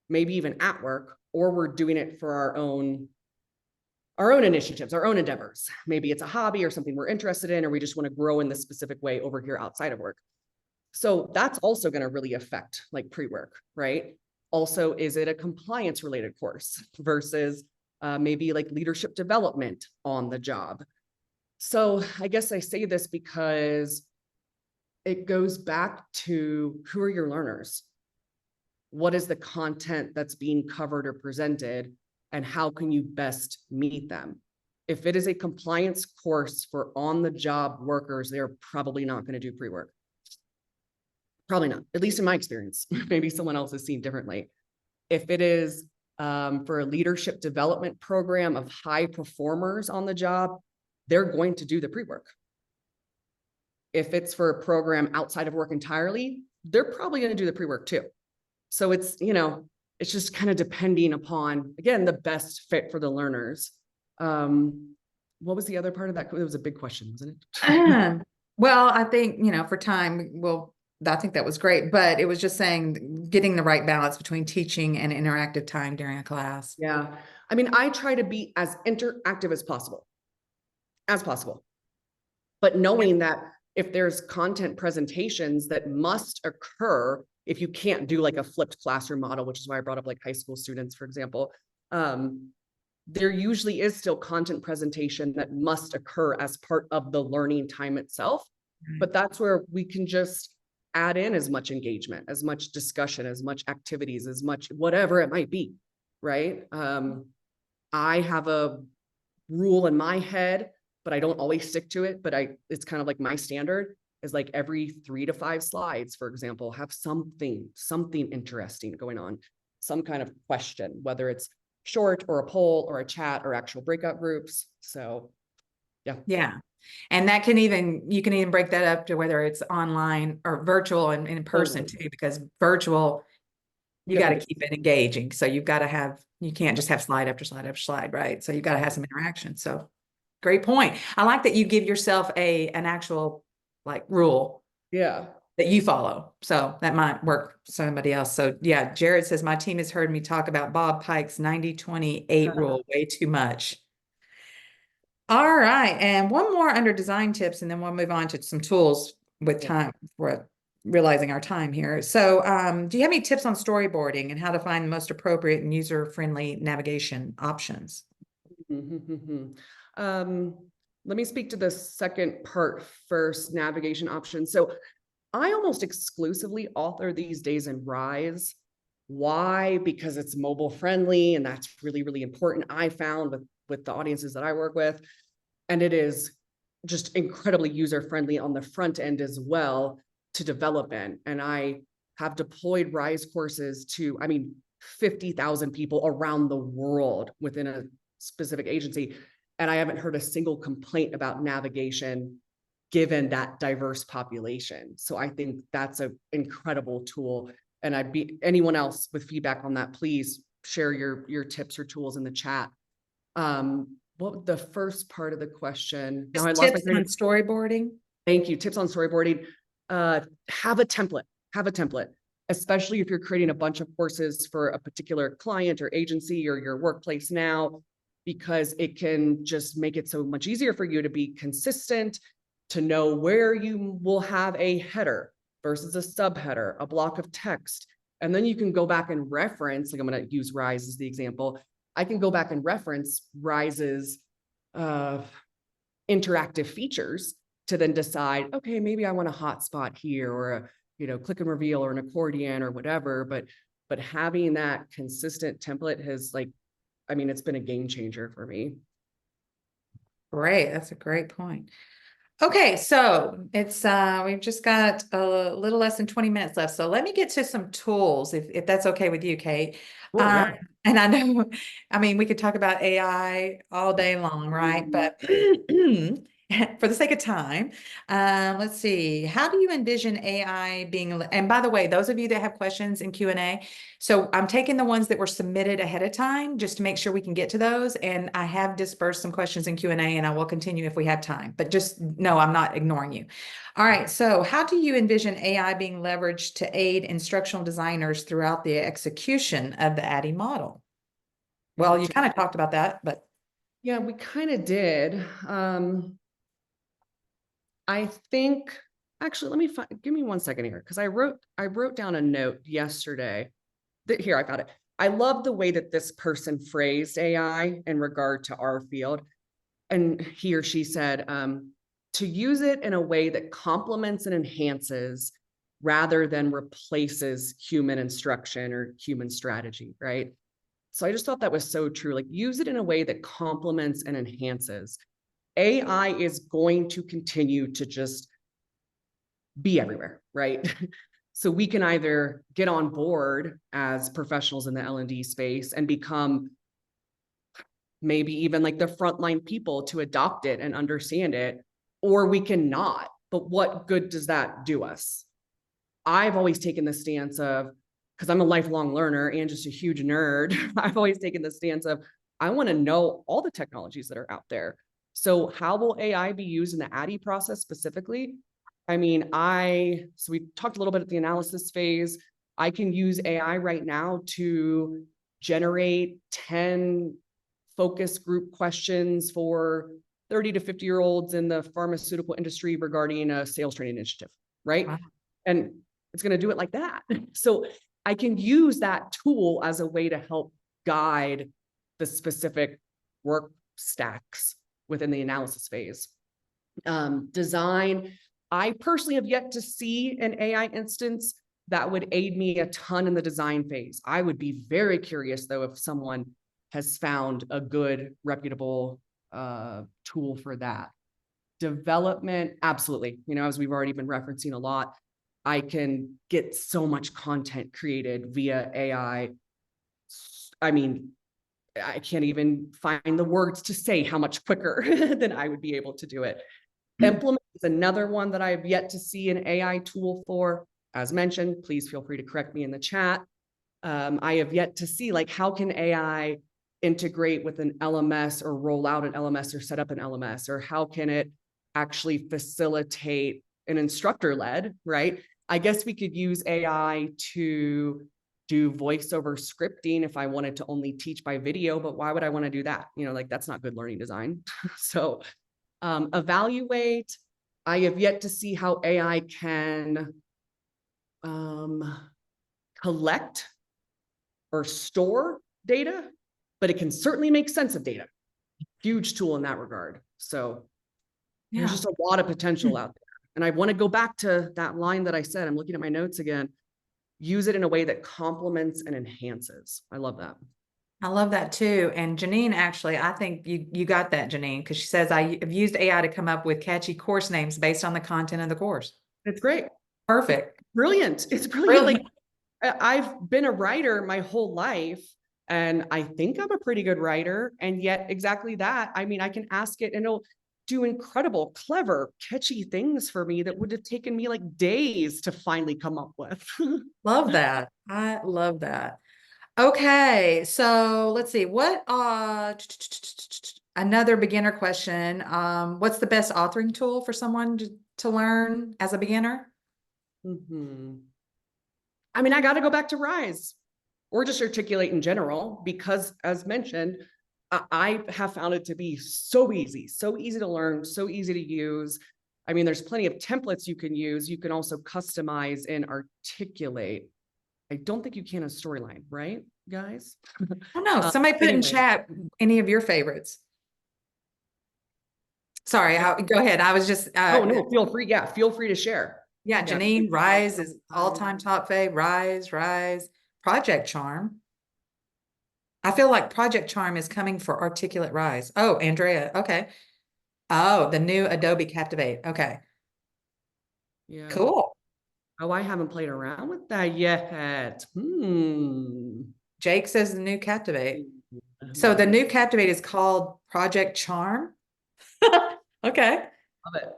maybe even at work, or we're doing it for our own initiatives, our own endeavors. Maybe it's a hobby or something we're interested in, or we just want to grow in this specific way over here outside of work. So that's also going to really affect like pre-work, right? Also, is it a compliance related course versus maybe like leadership development on the job? So I guess I say this because it goes back to who are your learners? What is the content that's being covered or presented, and how can you best meet them? If it is a compliance course for on-the-job workers, they're probably not going to do pre-work. Probably not, at least in my experience. Maybe someone else has seen differently. If it is for a leadership development program of high performers on the job, they're going to do the pre-work. If it's for a program outside of work entirely, they're probably going to do the pre-work too. So it's, it's just kind of depending upon, again, the best fit for the learners. What was the other part of that? It was a big question, wasn't it? Well, I think, for time, I think that was great, but it was just saying getting the right balance between teaching and interactive time during a class. Yeah. I mean, I try to be as interactive as possible, but knowing that if there's content presentations that must occur, if you can't do like a flipped classroom model, which is why I brought up like high school students, for example, there usually is still content presentation that must occur as part of the learning time itself. But that's where we can just add in as much engagement, as much discussion, as much activities, as much whatever it might be, right? I have a rule in my head, but I don't always stick to it. But it's kind of like my standard is like every 3 to 5 slides, for example, have something interesting going on, some kind of question, whether it's short or a poll or a chat or actual breakout groups. So yeah. Yeah. And you can even break that up to whether it's online or virtual and in person too, because virtual, you got to keep it engaging. So you can't just have slide after slide after slide, right? So you've got to have some interaction. So great point. I like that you give yourself an actual like rule. Yeah. That you follow. So that might work for somebody else. So yeah, Jared says, my team has heard me talk about Bob Pike's 90-20-8 rule way too much. All right. And one more under design tips, and then we'll move on to some tools with time. We're realizing our time here. So do you have any tips on storyboarding and how to find the most appropriate and user-friendly navigation options? Let me speak to the second part first, navigation options. So I almost exclusively author these days in Rise. Why? Because it's mobile friendly, and that's really, really important, I found with the audiences that I work with. And it is just incredibly user friendly on the front end as well to develop in. And I have deployed Rise courses to, 50,000 people around the world within a specific agency. And I haven't heard a single complaint about navigation given that diverse population. So I think that's an incredible tool. And anyone else with feedback on that, please share your tips or tools in the chat. What the first part of the question? Now I lost my on storyboarding. Thank you. Tips on storyboarding. Have a template, especially if you're creating a bunch of courses for a particular client or agency or your workplace now, because it can just make it so much easier for you to be consistent, to know where you will have a header versus a subheader, a block of text. And then you can go back and reference, like I'm going to use Rise as the example. I can go back and reference Rise's interactive features to then decide, okay, maybe I want a hotspot here or a, click and reveal or an accordion or whatever. But having that consistent template has it's been a game changer for me. Great. That's a great point. Okay, so it's we've just got a little less than 20 minutes left. So let me get to some tools if that's okay with you, Kate. Cool, yeah. And I know, I mean, we could talk about AI all day long, right? But for the sake of time, let's see. How do you envision AI being, and by the way, those of you that have questions in Q&A, so I'm taking the ones that were submitted ahead of time just to make sure we can get to those. And I have dispersed some questions in Q&A and I will continue if we have time, but just know I'm not ignoring you. All right. So how do you envision AI being leveraged to aid instructional designers throughout the execution of the ADDIE model? Well, you kind of talked about that, but. Yeah, we kind of did. I think actually, let me give me 1 second here because I wrote down a note yesterday that here I got it. I love the way that this person phrased AI in regard to our field, and he or she said to use it in a way that complements and enhances rather than replaces human instruction or human strategy, right? So I just thought that was so true. Like use it in a way that complements and enhances. AI is going to continue to just be everywhere, right? So we can either get on board as professionals in the L&D space and become maybe even like the frontline people to adopt it and understand it, or we can not. But what good does that do us? I've always taken the stance of, because I'm a lifelong learner and just a huge nerd, I've always taken the stance of, I want to know all the technologies that are out there. So how will AI be used in the ADDIE process specifically? I mean, so we talked a little bit at the analysis phase. I can use AI right now to generate 10 focus group questions for 30 to 50-year-olds in the pharmaceutical industry regarding a sales training initiative, right? Wow. And it's going to do it like that. So I can use that tool as a way to help guide the specific work stacks within the analysis phase. Design, I personally have yet to see an AI instance that would aid me a ton in the design phase. I would be very curious though if someone has found a good, reputable tool for that. Development, absolutely. You know, as we've already been referencing a lot, I can get so much content created via AI. I mean, I can't even find the words to say how much quicker than I would be able to do it. Implement is another one that I have yet to see an AI tool for. As mentioned, please feel free to correct me in the chat. I have yet to see like how can AI integrate with an LMS or roll out an LMS or set up an LMS, or how can it actually facilitate an instructor-led, right? I guess we could use AI to do voiceover scripting if I wanted to only teach by video, but why would I want to do that? You know, like that's not good learning design. So evaluate, I have yet to see how AI can collect or store data, but it can certainly make sense of data. Huge tool in that regard. So there's just a lot of potential out there. And I want to go back to that line that I said, I'm looking at my notes again, use it in a way that complements and enhances. I love that. I love that too. And Janine, actually, I think you got that, Janine, because she says, I have used AI to come up with catchy course names based on the content of the course. It's great. Perfect. Brilliant. It's brilliant. Really? Like I've been a writer my whole life, and I think I'm a pretty good writer. And yet exactly that, I mean, I can ask it and it'll do incredible, clever, catchy things for me that would have taken me like days to finally come up with. Love that. I love that. Okay, so let's see. What another beginner question. What's the best authoring tool for someone to learn as a beginner? I mean, I got to go back to Rise or just Articulate in general, because as mentioned, I have found it to be so easy to learn, so easy to use. I mean, there's plenty of templates you can use. You can also customize and Articulate. I don't think you can a Storyline, right, guys? Oh no, somebody put in chat any of your favorites. Sorry, go ahead. I was just oh no, feel free. Yeah, feel free to share. Yeah, Janine, Rise is all-time top fave. Rise, Project Charm. I feel like Project Charm is coming for Articulate Rise. Oh, Andrea, okay. Oh, the new Adobe Captivate. Okay, Yeah. cool. Oh, I haven't played around with that yet. Jake says the new Captivate. So the Love new Captivate is called Project Charm. Okay. it.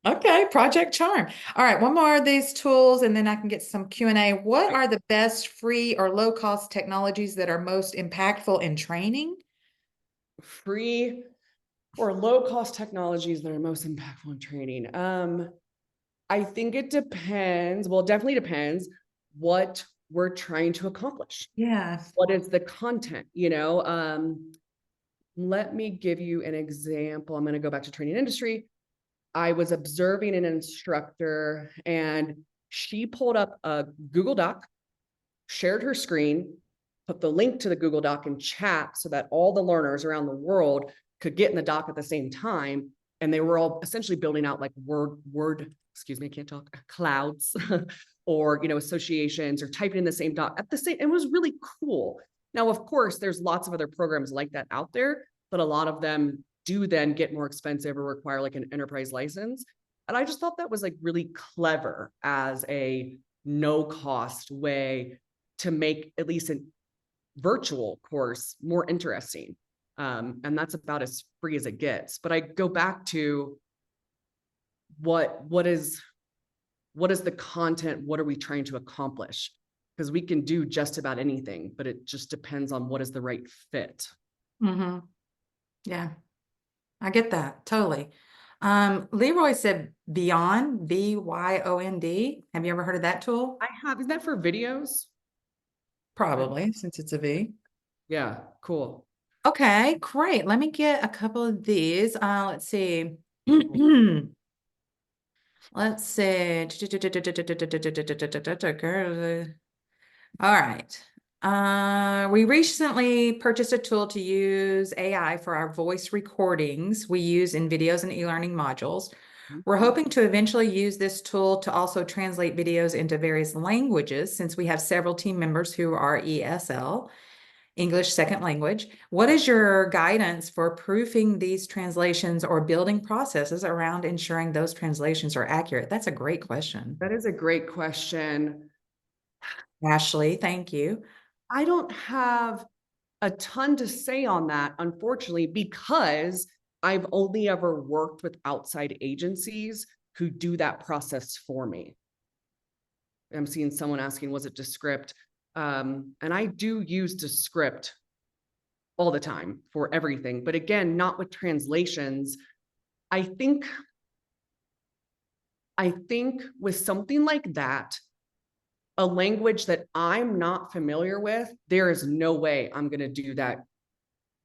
Okay, Project Charm. All right, one more of these tools and then I can get some Q&A. What are the best free or low-cost technologies that are most impactful in training? Free or low cost technologies that are most impactful in training. I think it depends. Well, it definitely depends what we're trying to accomplish. Yeah. What is the content, you know? Let me give you an example. I'm going to go back to training industry. I was observing an instructor and she pulled up a Google Doc, shared her screen, put the link to the Google Doc in chat so that all the learners around the world could get in the doc at the same time. And they were all essentially building out like excuse me, I can't talk, clouds or, associations or typing in the same doc at the same, it was really cool. Now, of course, there's lots of other programs like that out there, but a lot of them do then get more expensive or require like an enterprise license. And I just thought that was like really clever as a no cost way to make at least a virtual course more interesting. And that's about as free as it gets. But I go back to what is the content? What are we trying to accomplish? Because we can do just about anything, but it just depends on what is the right fit. Mm-hmm. Yeah, I get that totally. Leroy said Beyond, BYOND. Have you ever heard of that tool? I have, is that for videos? Probably, since it's a V. Yeah, cool. Okay, great. Let me get a couple of these. Let's see. Let's see. All right. We recently purchased a tool to use AI for our voice recordings we use in videos and e-learning modules. We're hoping to eventually use this tool to also translate videos into various languages since we have several team members who are ESL, English second language. What is your guidance for proofing these translations or building processes around ensuring those translations are accurate? That's a great question. That is a great question. Ashley, thank you. I don't have a ton to say on that, unfortunately, because I've only ever worked with outside agencies who do that process for me. I'm seeing someone asking, was it Descript? And I do use Descript all the time for everything, but again, not with translations. I think with something like that, a language that I'm not familiar with, there is no way I'm going to do that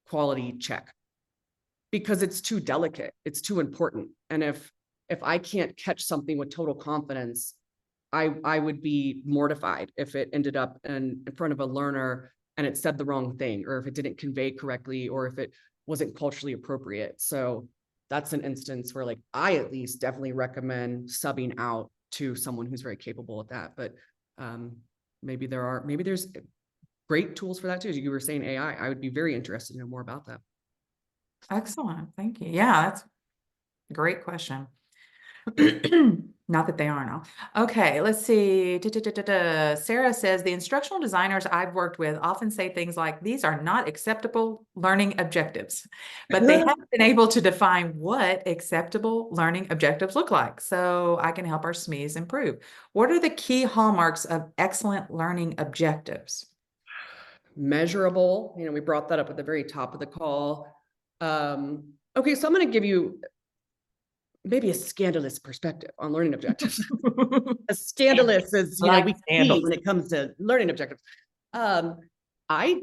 quality check because it's too delicate. It's too important. And if I can't catch something with total confidence, I would be mortified if it ended up in front of a learner and it said the wrong thing, or if it didn't convey correctly, or if it wasn't culturally appropriate. So that's an instance where like I at least definitely recommend subbing out to someone who's very capable at that. But maybe there's great tools for that too. As you were saying AI, I would be very interested to know more about that. Excellent. Thank you. Yeah, that's a great question. Not that they are now. Okay, let's see. Sarah says the instructional designers I've worked with often say things like, these are not acceptable learning objectives, but they haven't been able to define what acceptable learning objectives look like. So I can help our SMEs improve. What are the key hallmarks of excellent learning objectives? Measurable, we brought that up at the very top of the call. Okay, so I'm going to give you maybe a scandalous perspective on learning objectives. As scandalous as we can be when it comes to learning objectives. I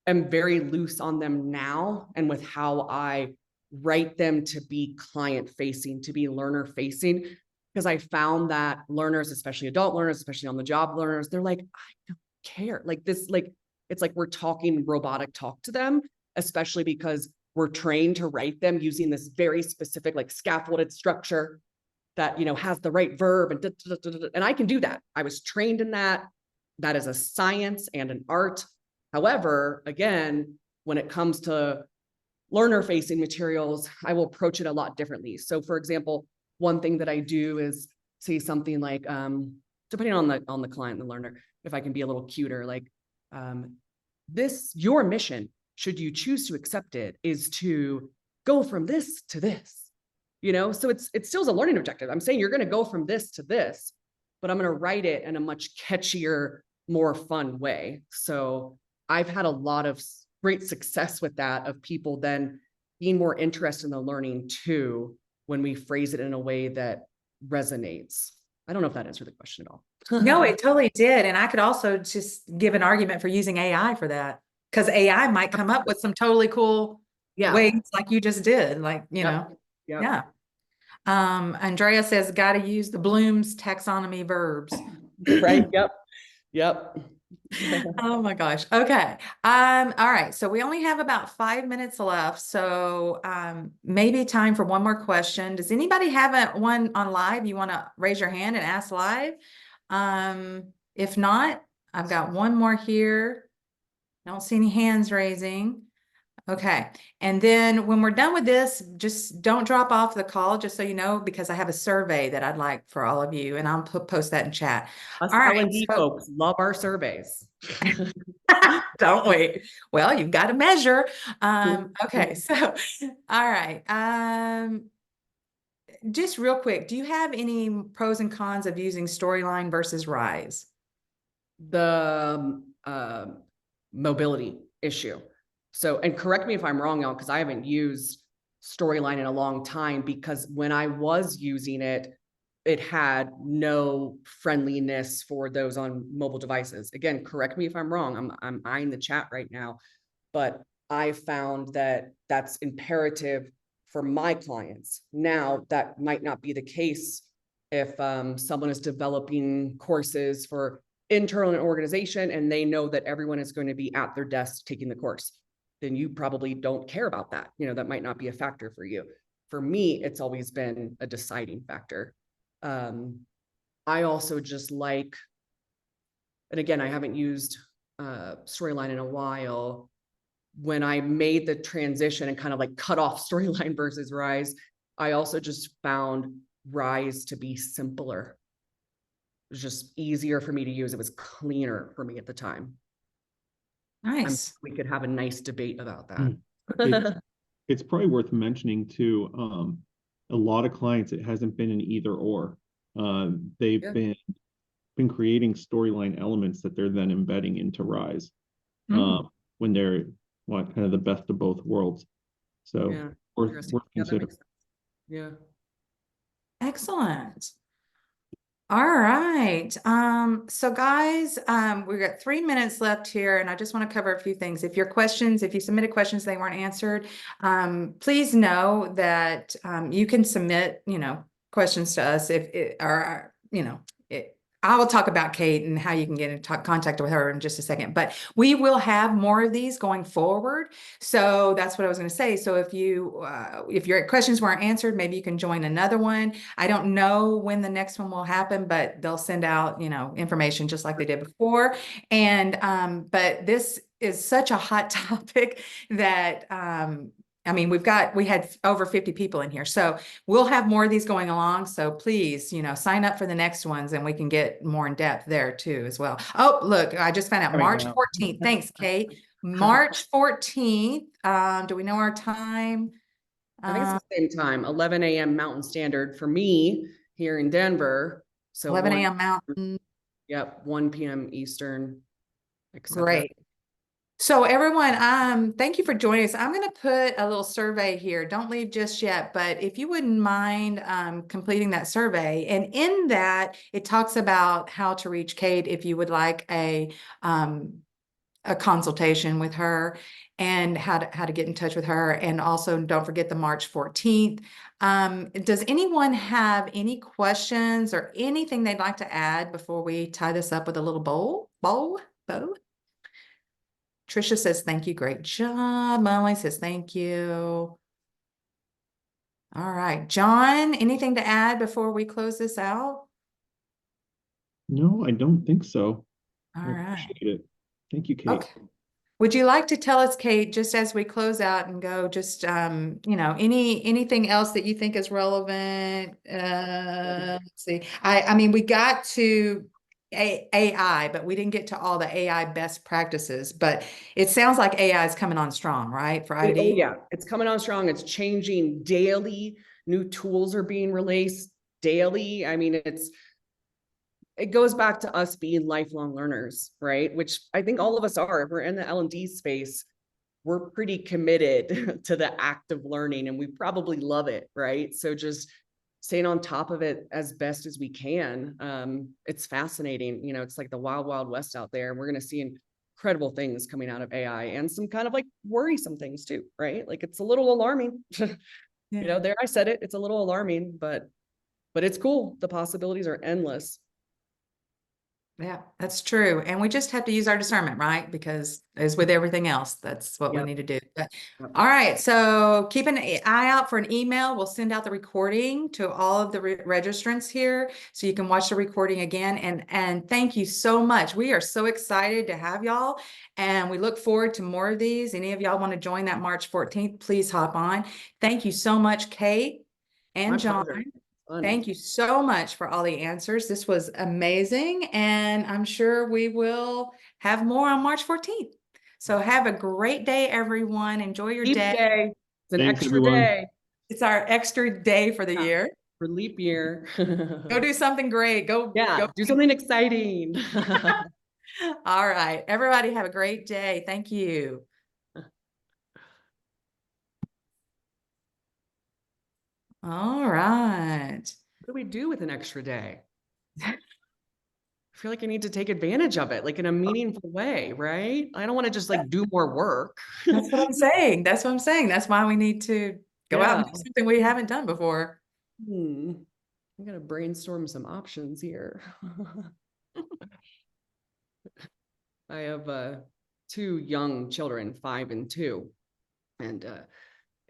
am very loose on them now, and with how I write them to be client facing, to be learner facing, because I found that learners, especially adult learners, especially on the job learners, they're like, I don't care. Like this, like it's like we're talking robotic talk to them, especially because we're trained to write them using this very specific, like scaffolded structure that, has the right verb and I can do that. I was trained in that. That is a science and an art. However, again, when it comes to learner facing materials, I will approach it a lot differently. So for example, one thing that I do is say something like, depending on the client, the learner, if I can be a little cuter, like, your mission, should you choose to accept it, is to go from this to this, so it's still a learning objective. I'm saying you're going to go from this to this, but I'm going to write it in a much catchier, more fun way. So I've had a lot of great success with that, of people then being more interested in the learning too, when we phrase it in a way that resonates. I don't know if that answered the question at all. No, it totally did. And I could also just give an argument for using AI for that, because AI might come up with some totally cool Yeah. ways like you just did, like, Yep. yeah. Andrea says, got to use the Bloom's taxonomy verbs. Right. Yep. Oh my gosh. Okay. All right. So we only have about 5 minutes left. So maybe time for one more question. Does anybody have one on live? You want to raise your hand and ask live? If not, I've got one more here. Don't see any hands raising. Okay. And then when we're done with this, just don't drop off the call, just so you know, because I have a survey that I'd like for all of you, and I'll post that in chat. Us All right, L&D folks love our surveys. don't we? Well, you've got to measure. Okay. So, all right. Just real quick, do you have any pros and cons of using Storyline versus Rise? The mobility issue. So, and correct me if I'm wrong, y'all, because I haven't used Storyline in a long time, because when I was using it, it had no friendliness for those on mobile devices. Again, correct me if I'm wrong. I'm eyeing the chat right now, but I found that that's imperative for my clients. Now, that might not be the case if someone is developing courses for internal organization and they know that everyone is going to be at their desk taking the course. Then you probably don't care about that. That might not be a factor for you. For me, it's always been a deciding factor. I also just like, and again, I haven't used Storyline in a while. When I made the transition and kind of like cut off Storyline versus Rise, I also just found Rise to be simpler. It was just easier for me to use. It was cleaner for me at the time. Nice. We could have a nice debate about that. It's probably worth mentioning too, a lot of clients, it hasn't been an either or. They've been creating storyline elements that they're then embedding into Rise, when they're kind of the best of both worlds. So worth considering. Yeah. Excellent. All right. So guys, we've got 3 minutes left here, and I just want to cover a few things. If you submitted questions, they weren't answered, please know that you can submit, questions to us I will talk about Kate and how you can get in contact with her in just a second, but we will have more of these going forward. So that's what I was going to say. So if your questions weren't answered, maybe you can join another one. I don't know when the next one will happen, but they'll send out, information just like they did before. And, but this is such a hot topic that, we had over 50 people in here, so we'll have more of these going along. So please, sign up for the next ones, and we can get more in depth there too as well. Oh, look, I just found out March 14th. Thanks, Kate. March 14th. Do we know our time? I think it's the same time, 11 a.m. Mountain Standard for me here in Denver. So 11 a.m. Mountain. Yep, 1 p.m. Eastern. Great. So everyone, thank you for joining us. I'm going to put a little survey here. Don't leave just yet, but if you wouldn't mind completing that survey. And in that, it talks about how to reach Kate if you would like a consultation with her, and how to get in touch with her. And also don't forget the March 14th. Does anyone have any questions or anything they'd like to add before we tie this up with a little bow? Trisha says, thank you. Great job. Molly says, thank you. All right. John, anything to add before we close this out? No, I don't think so. All I right. appreciate it. Thank you, Kate. Okay. Would you like to tell us, Kate, just as we close out and go, just anything else that you think is relevant? Let's see. I mean, we got to AI, but we didn't get to all the AI best practices. But it sounds like AI is coming on strong, right? For Oh ID. yeah, it's coming on strong. It's changing daily. New tools are being released daily. I mean, it goes back to us being lifelong learners, right? Which I think all of us are. If we're in the L&D space, we're pretty committed to the act of learning, and we probably love it, right? So just staying on top of it as best as we can. It's fascinating. You know, it's like the wild, wild west out there. And we're going to see incredible things coming out of AI, and some kind of like worrisome things too, right? Like it's a little alarming. You know, there I said it. It's a little alarming, but it's cool. The possibilities are endless. Yeah, that's true. And we just have to use our discernment, right? Because as with everything else, that's what we Yep. need to do. But, Yep. all right. So keep an eye out for an email. We'll send out the recording to all of the registrants here so you can watch the recording again. And thank you so much. We are so excited to have y'all, and we look forward to more of these. Any of y'all want to join that March 14th, please hop on. Thank you so much, Kate and My John. pleasure. Fun. Thank you so much for all the answers. This was amazing, and I'm sure we will have more on March 14th. So have a great day, everyone. Enjoy your Leap day. day. It's an Thanks, extra everyone. day It's our extra day for the Yeah. year. for leap year. Go do something great. Go. Yeah, do something exciting. All right. Everybody have a great day. Thank you. All right. What do we do with an extra day? I feel like I need to take advantage of it, like in a meaningful way, right? I don't want to just like do more work. That's what I'm saying. That's what I'm saying. That's why we need to go out and do something we haven't done before. I'm gonna brainstorm some options here. I have two young children, 5 and 2, and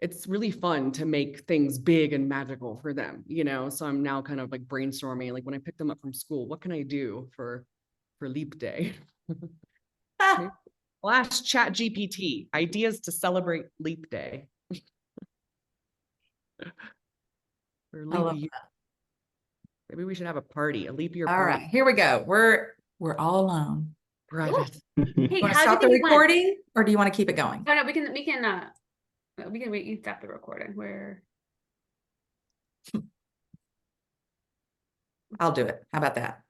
it's really fun to make things big and magical for them, you know? So I'm now kind of like brainstorming, like when I pick them up from school, what can I do for Leap Day? Maybe I'll ask Chat GPT ideas to celebrate Leap Day. Or I leap love year. that. Maybe we should have a party, a leap year All party. right, here we go. We're all alone. Private. Hey, You want to how do you stop the think it went? recording, or do you want to keep it going? Oh no, we can wait, you stop the recording. Where I'll do it. How about that?